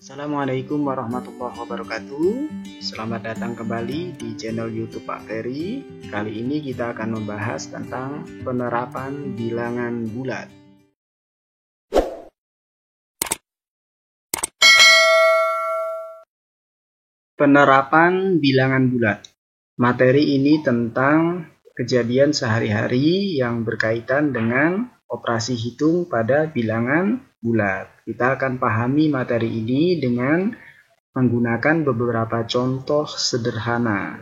Assalamualaikum warahmatullahi wabarakatuh. Selamat datang kembali di channel YouTube Pak Ferry. Kali ini kita akan membahas tentang penerapan bilangan bulat. Penerapan bilangan bulat. Materi ini tentang kejadian sehari-hari yang berkaitan dengan operasi hitung pada bilangan bulat. Kita akan pahami materi ini dengan menggunakan beberapa contoh sederhana.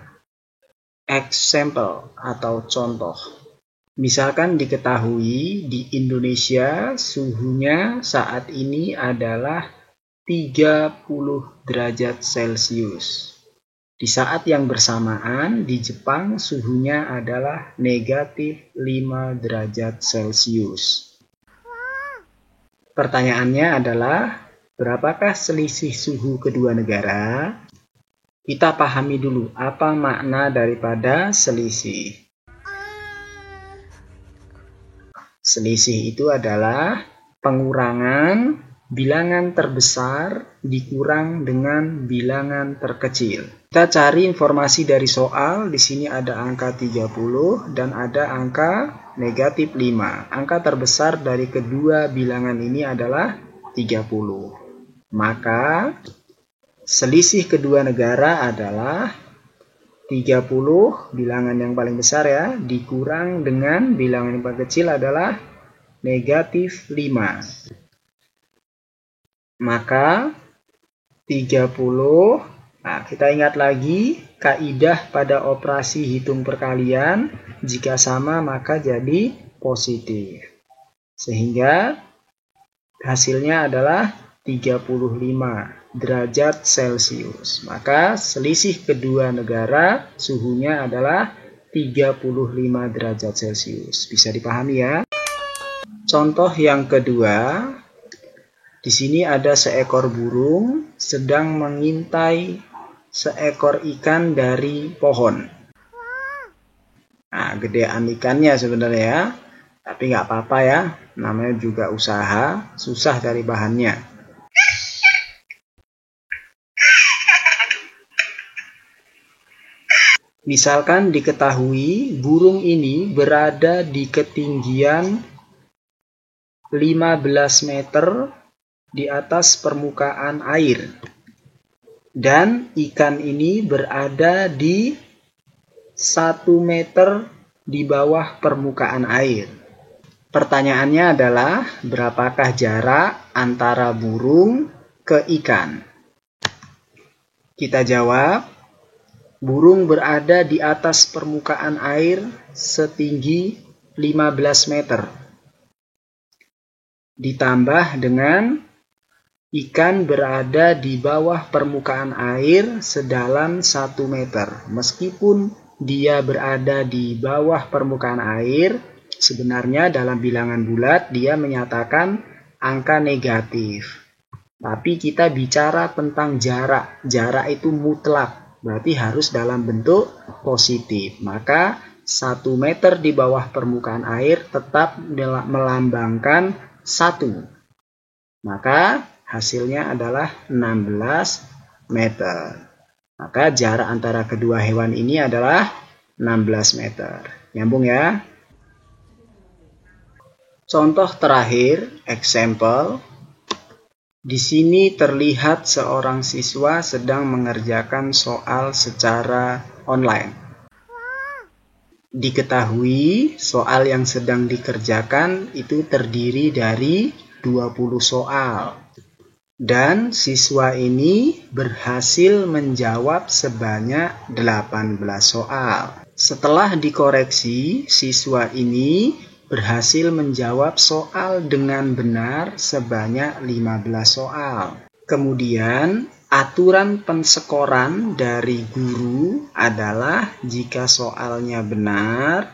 Example atau contoh. Misalkan diketahui di Indonesia suhunya saat ini adalah 30 derajat Celcius. Di saat yang bersamaan di Jepang suhunya adalah negatif 5 derajat Celcius. Pertanyaannya adalah, berapakah selisih suhu kedua negara? Kita pahami dulu apa makna daripada selisih. Selisih itu adalah pengurangan bilangan terbesar dikurang dengan bilangan terkecil. Kita cari informasi dari soal. Di sini ada angka 30 dan ada angka negatif 5. Angka terbesar dari kedua bilangan ini adalah 30. Maka selisih kedua negara adalah 30, bilangan yang paling besar ya, dikurang dengan bilangan yang paling kecil adalah negatif 5. Maka 30, nah kita ingat lagi kaidah pada operasi hitung perkalian, jika sama maka jadi positif. Sehingga hasilnya adalah 35 derajat Celcius. Maka selisih kedua negara suhunya adalah 35 derajat Celcius. Bisa dipahami ya? Contoh yang kedua. Di sini ada seekor burung sedang mengintai seekor ikan dari pohon. Nah, gedean ikannya sebenarnya ya. Tapi nggak apa-apa ya. Namanya juga usaha, susah cari bahannya. Misalkan diketahui burung ini berada di ketinggian 15 meter di atas permukaan air. Dan ikan ini berada di 1 meter di bawah permukaan air. Pertanyaannya adalah, berapakah jarak antara burung ke ikan? Kita jawab, burung berada di atas permukaan air setinggi 15 meter. Ditambah dengan ikan berada di bawah permukaan air sedalam 1 meter. Meskipun dia berada di bawah permukaan air, sebenarnya dalam bilangan bulat dia menyatakan angka negatif. Tapi kita bicara tentang jarak. Jarak itu mutlak, berarti harus dalam bentuk positif. Maka 1 meter di bawah permukaan air tetap melambangkan 1. Maka hasilnya adalah 16 meter. Maka jarak antara kedua hewan ini adalah 16 meter. Nyambung ya? Contoh terakhir, example. Di sini terlihat seorang siswa sedang mengerjakan soal secara online. Diketahui soal yang sedang dikerjakan itu terdiri dari 20 soal. Dan siswa ini berhasil menjawab sebanyak 18 soal. Setelah dikoreksi, siswa ini berhasil menjawab soal dengan benar sebanyak 15 soal. Kemudian, aturan pensekoran dari guru adalah jika soalnya benar,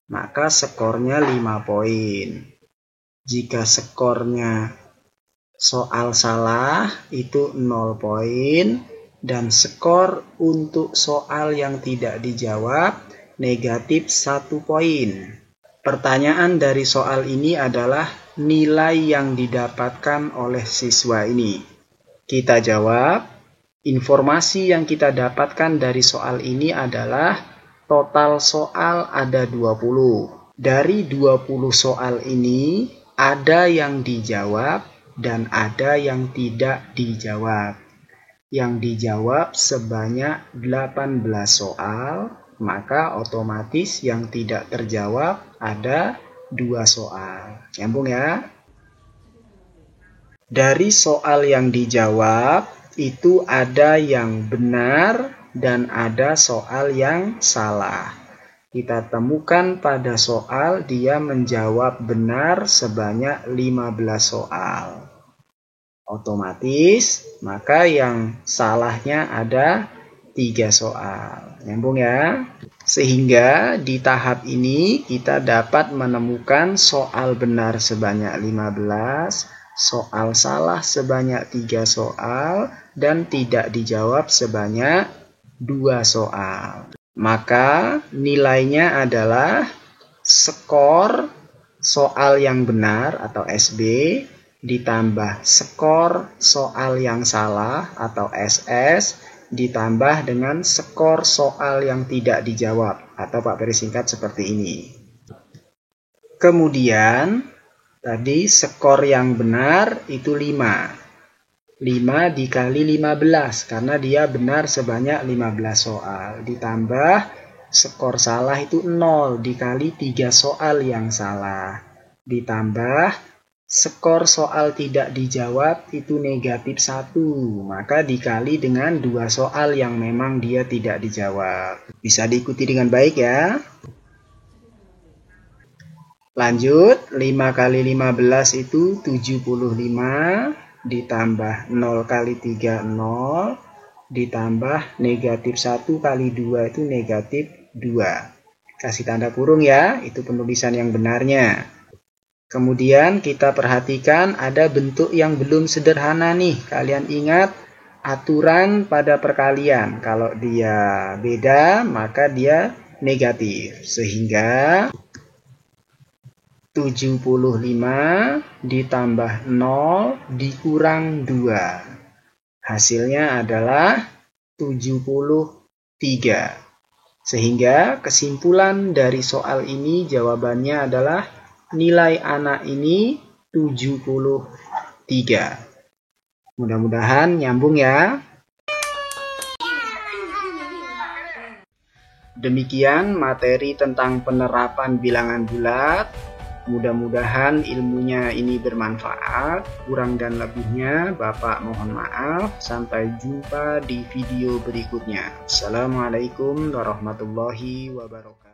maka skornya 5 poin. Jika skornya soal salah itu 0 poin, dan skor untuk soal yang tidak dijawab negatif 1 poin. Pertanyaan dari soal ini adalah nilai yang didapatkan oleh siswa ini. Kita jawab, informasi yang kita dapatkan dari soal ini adalah total soal ada 20. Dari 20 soal ini, ada yang dijawab dan ada yang tidak dijawab. Yang dijawab sebanyak 18 soal, maka otomatis yang tidak terjawab ada 2 soal. Nyambung ya? Dari soal yang dijawab, itu ada yang benar dan ada soal yang salah. Kita temukan pada soal dia menjawab benar sebanyak 15 soal. Otomatis, maka yang salahnya ada 3 soal. Nyambung ya? Sehingga di tahap ini kita dapat menemukan soal benar sebanyak 15, soal salah sebanyak 3 soal, dan tidak dijawab sebanyak 2 soal. Maka nilainya adalah skor soal yang benar atau SB ditambah skor soal yang salah atau SS ditambah dengan skor soal yang tidak dijawab atau Pak Peri singkat seperti ini. Kemudian tadi skor yang benar itu 5. 5 dikali 15 karena dia benar sebanyak 15 soal. Ditambah skor salah itu 0 dikali 3 soal yang salah. Ditambah skor soal tidak dijawab itu negatif 1. Maka dikali dengan 2 soal yang memang dia tidak dijawab. Bisa diikuti dengan baik ya. Lanjut, 5 kali 15 itu 75. Ditambah 0 kali 3, 0. Ditambah negatif 1 kali 2 itu negatif 2. Kasih tanda kurung ya, itu penulisan yang benarnya. Kemudian kita perhatikan ada bentuk yang belum sederhana nih. Kalian ingat aturan pada perkalian. Kalau dia beda, maka dia negatif. Sehingga 75 ditambah 0 dikurang 2. Hasilnya adalah 73. Sehingga kesimpulan dari soal ini jawabannya adalah nilai anak ini 73. Mudah-mudahan nyambung ya. Demikian materi tentang penerapan bilangan bulat. Mudah-mudahan ilmunya ini bermanfaat. Kurang dan lebihnya Bapak mohon maaf. Sampai jumpa di video berikutnya. Assalamualaikum warahmatullahi wabarakatuh.